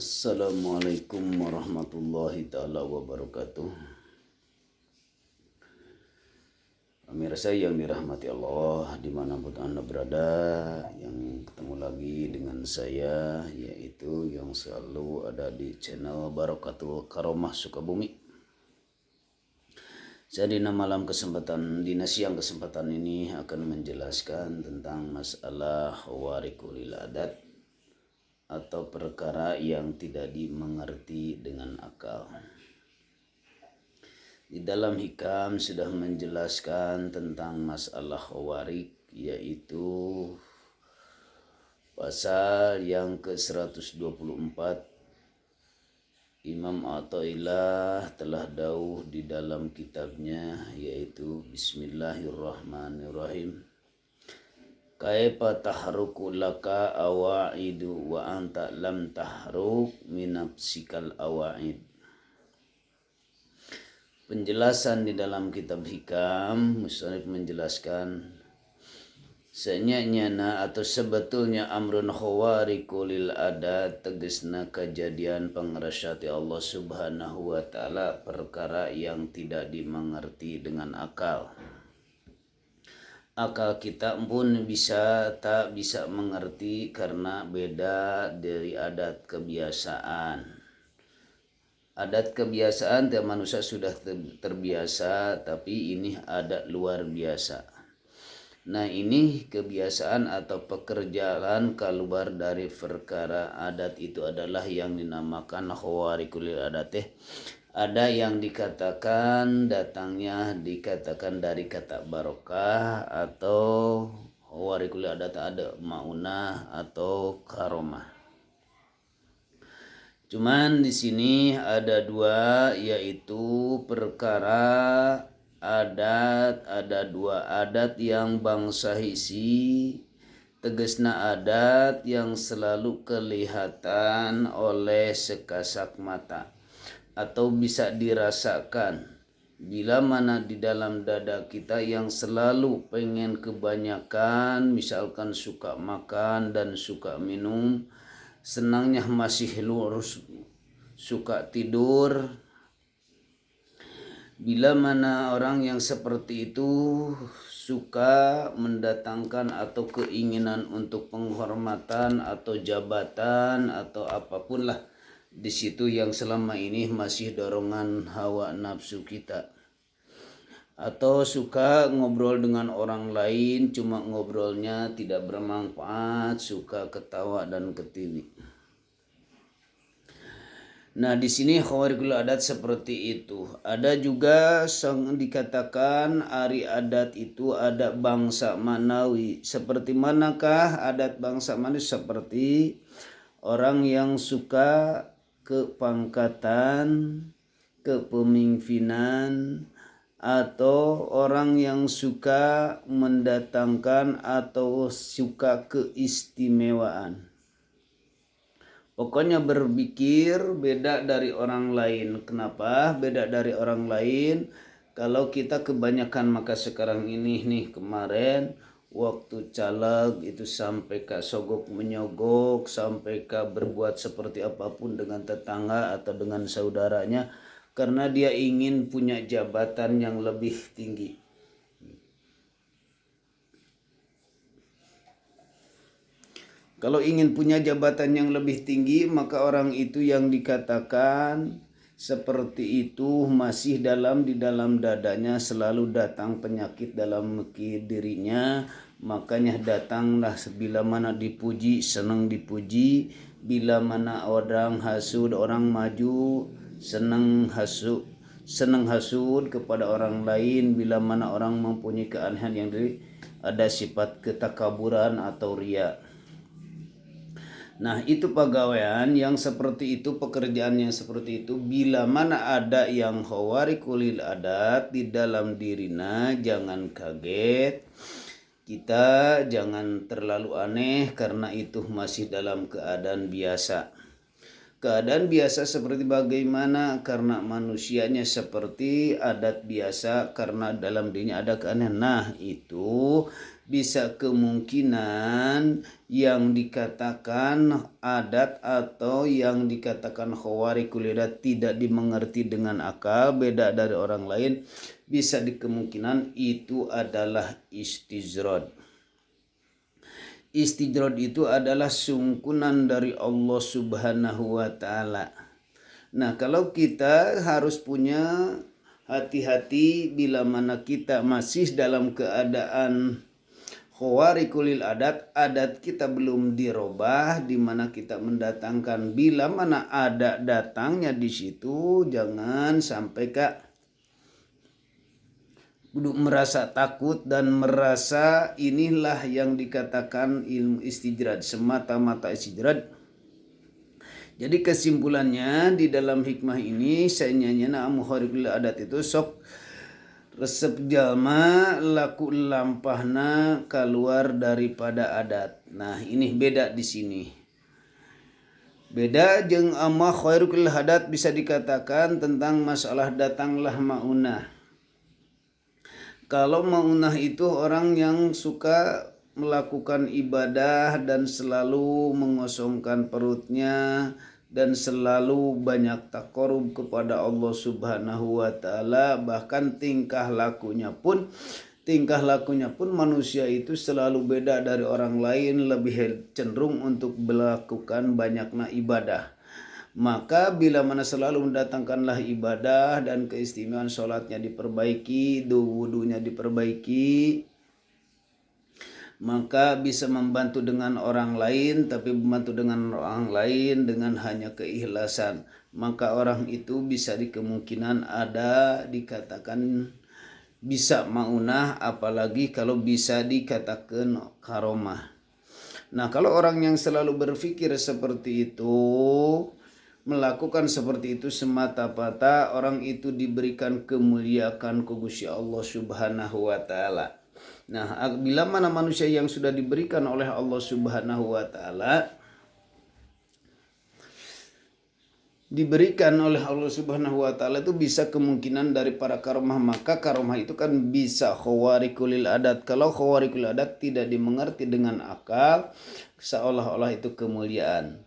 Assalamualaikum warahmatullahi ta'ala wabarakatuh. Pemirsa yang dirahmati Allah dimanapun Anda berada, yang ketemu lagi dengan saya, yaitu yang selalu ada di channel Barokatul Karomah Sukabumi. Saya di siang kesempatan ini akan menjelaskan tentang masalah warikulil adat atau perkara yang tidak dimengerti dengan akal. Di dalam hikam sudah menjelaskan tentang masalah warik, yaitu pasal yang ke-124. Imam Athaillah telah dawuh di dalam kitabnya, yaitu Bismillahirrahmanirrahim. Kaifa tahruku laka awaidu wa anta lam tahruk minapsikal awaid. Penjelasan di dalam kitab hikam, musannif menjelaskan senyanyana atau sebetulnya amrun khawarikulil adat, tegesna kejadian pangrasyati Allah subhanahu wa ta'ala, perkara yang tidak dimengerti dengan akal. Akal kita pun tak bisa mengerti karena beda dari adat kebiasaan. Adat kebiasaan tiap manusia sudah terbiasa, tapi ini adat luar biasa. Nah, ini kebiasaan atau pekerjaan keluar dari perkara adat itu adalah yang dinamakan khawarikul adat. Ada yang dikatakan datangnya dikatakan dari kata barokah, atau khawarikul adat ada maunah atau karomah. Cuman di sini ada dua, yaitu perkara adat. Ada dua adat yang bangsa hisi, tegesna adat yang selalu kelihatan oleh sekasat mata atau bisa dirasakan. Bila mana di dalam dada kita yang selalu pengen kebanyakan, misalkan suka makan dan suka minum, senangnya masih lurus, suka tidur. Bila mana orang yang seperti itu suka mendatangkan atau keinginan untuk penghormatan atau jabatan atau apapun lah, di situ yang selama ini masih dorongan hawa nafsu kita. Atau suka ngobrol dengan orang lain, cuma ngobrolnya tidak bermanfaat, suka ketawa dan ketiwi. Nah, di sini khawarikul adat seperti itu. Ada juga dikatakan ari adat itu ada bangsa manawi. Seperti manakah adat bangsa manawi? Seperti orang yang suka kepangkatan, kepemimpinan, atau orang yang suka mendatangkan atau suka keistimewaan. Pokoknya berpikir beda dari orang lain. Kenapa beda dari orang lain? Kalau kita kebanyakan, maka sekarang ini nih, kemarin waktu caleg itu sampai ke sogok menyogok, sampai ke berbuat seperti apapun dengan tetangga atau dengan saudaranya, karena dia ingin punya jabatan yang lebih tinggi. Kalau ingin punya jabatan yang lebih tinggi, maka orang itu yang dikatakan seperti itu masih di dalam dadanya selalu datang penyakit dalam dirinya. Makanya datanglah bila mana dipuji, senang dipuji. Bila mana orang hasud, orang maju, senang hasud kepada orang lain. Bila mana orang mempunyai keanehan yang ada sifat ketakaburan atau riya. Nah, itu pegawaian yang seperti itu, pekerjaan yang seperti itu. Bila mana ada yang khawarikul adat di dalam dirinya, jangan kaget. Kita jangan terlalu aneh karena itu masih dalam keadaan biasa. Keadaan biasa seperti bagaimana? Karena manusianya seperti adat biasa, karena dalam dirinya ada keanehan. Nah, itu bisa kemungkinan yang dikatakan adat atau yang dikatakan khawarikul adat tidak dimengerti dengan akal, beda dari orang lain, bisa dikemungkinan itu adalah istizrad. Istijrad itu adalah sungkunan dari Allah Subhanahu wa ta'ala. Nah, kalau kita harus punya hati-hati bila mana kita masih dalam keadaan khawarikul adat, adat kita belum dirubah, di mana kita mendatangkan bila mana ada datangnya di situ, jangan sampai merasa takut dan merasa inilah yang dikatakan ilmu istijrad, semata-mata istijrad. Jadi kesimpulannya di dalam hikmah ini saya nyanyana khawarikul adat itu sok resep jalma laku lampahna keluar daripada adat. Nah, ini beda di sini. Beda jeung khawarikul adat bisa dikatakan tentang masalah datanglah maunah. Kalau maunah itu orang yang suka melakukan ibadah dan selalu mengosongkan perutnya dan selalu banyak takarub kepada Allah Subhanahu wa ta'ala, bahkan tingkah lakunya pun manusia itu selalu beda dari orang lain, lebih cenderung untuk melakukan banyaknya ibadah. Maka bila mana selalu mendatangkanlah ibadah dan keistimewaan sholatnya diperbaiki, wudunya diperbaiki, maka bisa membantu dengan orang lain, tapi membantu dengan orang lain dengan hanya keikhlasan, maka orang itu bisa dikemungkinan ada dikatakan bisa maunah, apalagi kalau bisa dikatakan karomah. Nah, kalau orang yang selalu berpikir seperti itu, melakukan seperti itu semata-mata, orang itu diberikan kemuliaan ku Gusti Allah Subhanahu wa ta'ala. Nah, bila mana manusia yang sudah diberikan oleh Allah Subhanahu wa ta'ala, diberikan oleh Allah Subhanahu wa ta'ala itu bisa kemungkinan dari para karomah, maka karomah itu kan bisa khawarikul adat. Kalau khawarikul adat tidak dimengerti dengan akal, seolah-olah itu kemuliaan.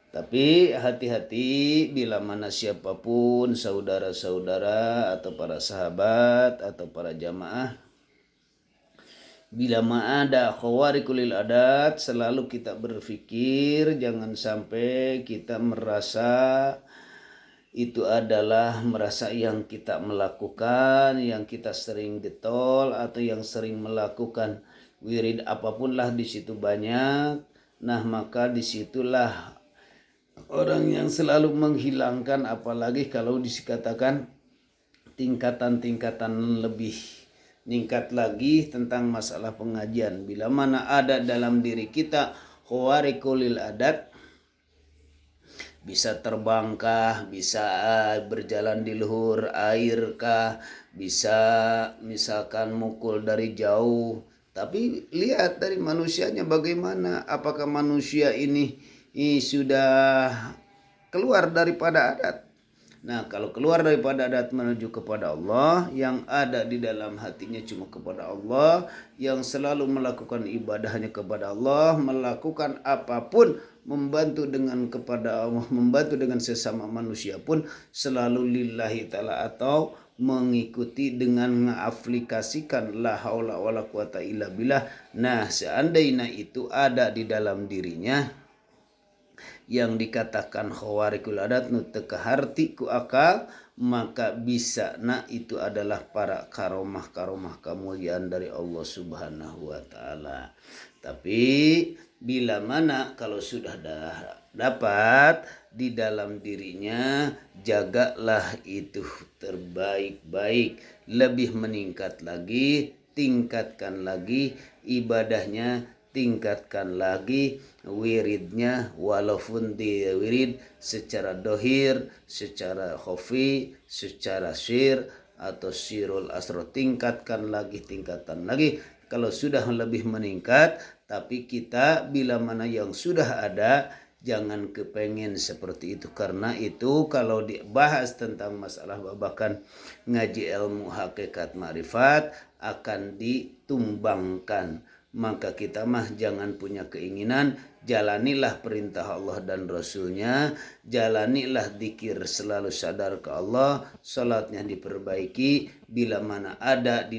Tapi hati-hati bila mana siapapun saudara-saudara atau para sahabat atau para jamaah, bila mana ada khawarikul adat, selalu kita berpikir jangan sampai kita merasa itu adalah merasa yang kita melakukan, yang kita sering getol atau yang sering melakukan wirid apapun lah di situ banyak. Nah, maka disitulah orang yang selalu menghilangkan, apalagi kalau dikatakan tingkatan-tingkatan lebih meningkat lagi tentang masalah pengajian. Bila mana ada dalam diri kita khawarikul adat, bisa terbangkah, bisa berjalan di luhur air kah, bisa misalkan mukul dari jauh. Tapi lihat dari manusianya bagaimana, apakah manusia ini sudah keluar daripada adat. Nah, kalau keluar daripada adat menuju kepada Allah, yang ada di dalam hatinya cuma kepada Allah, yang selalu melakukan ibadahnya kepada Allah, melakukan apapun, membantu dengan kepada Allah, membantu dengan sesama manusia pun selalu lillahi ta'ala atau mengikuti dengan mengaplikasikan la haula wala quwata illa billah. Nah, seandainya itu ada di dalam dirinya yang dikatakan khawarikul adat nu teu kaharti ku akal, maka bisa itu adalah para karomah kemuliaan dari Allah Subhanahu wa ta'ala. Tapi bila mana kalau sudah dapat di dalam dirinya, jagalah itu terbaik-baik, lebih meningkat lagi, tingkatkan lagi ibadahnya, tingkatkan lagi wiridnya, walaupun dia wirid secara dohir, secara khafi, secara sir atau sirul asro, tingkatan lagi. Kalau sudah lebih meningkat, tapi kita bila mana yang sudah ada, jangan kepengen seperti itu, karena itu kalau dibahas tentang masalah babakan ngaji ilmu hakikat ma'rifat akan ditumbangkan. maka kita mah jangan punya keinginan. Jalanilah perintah Allah dan Rasulnya, jalanilah zikir selalu sadar ke Allah, salatnya diperbaiki, bila mana ada di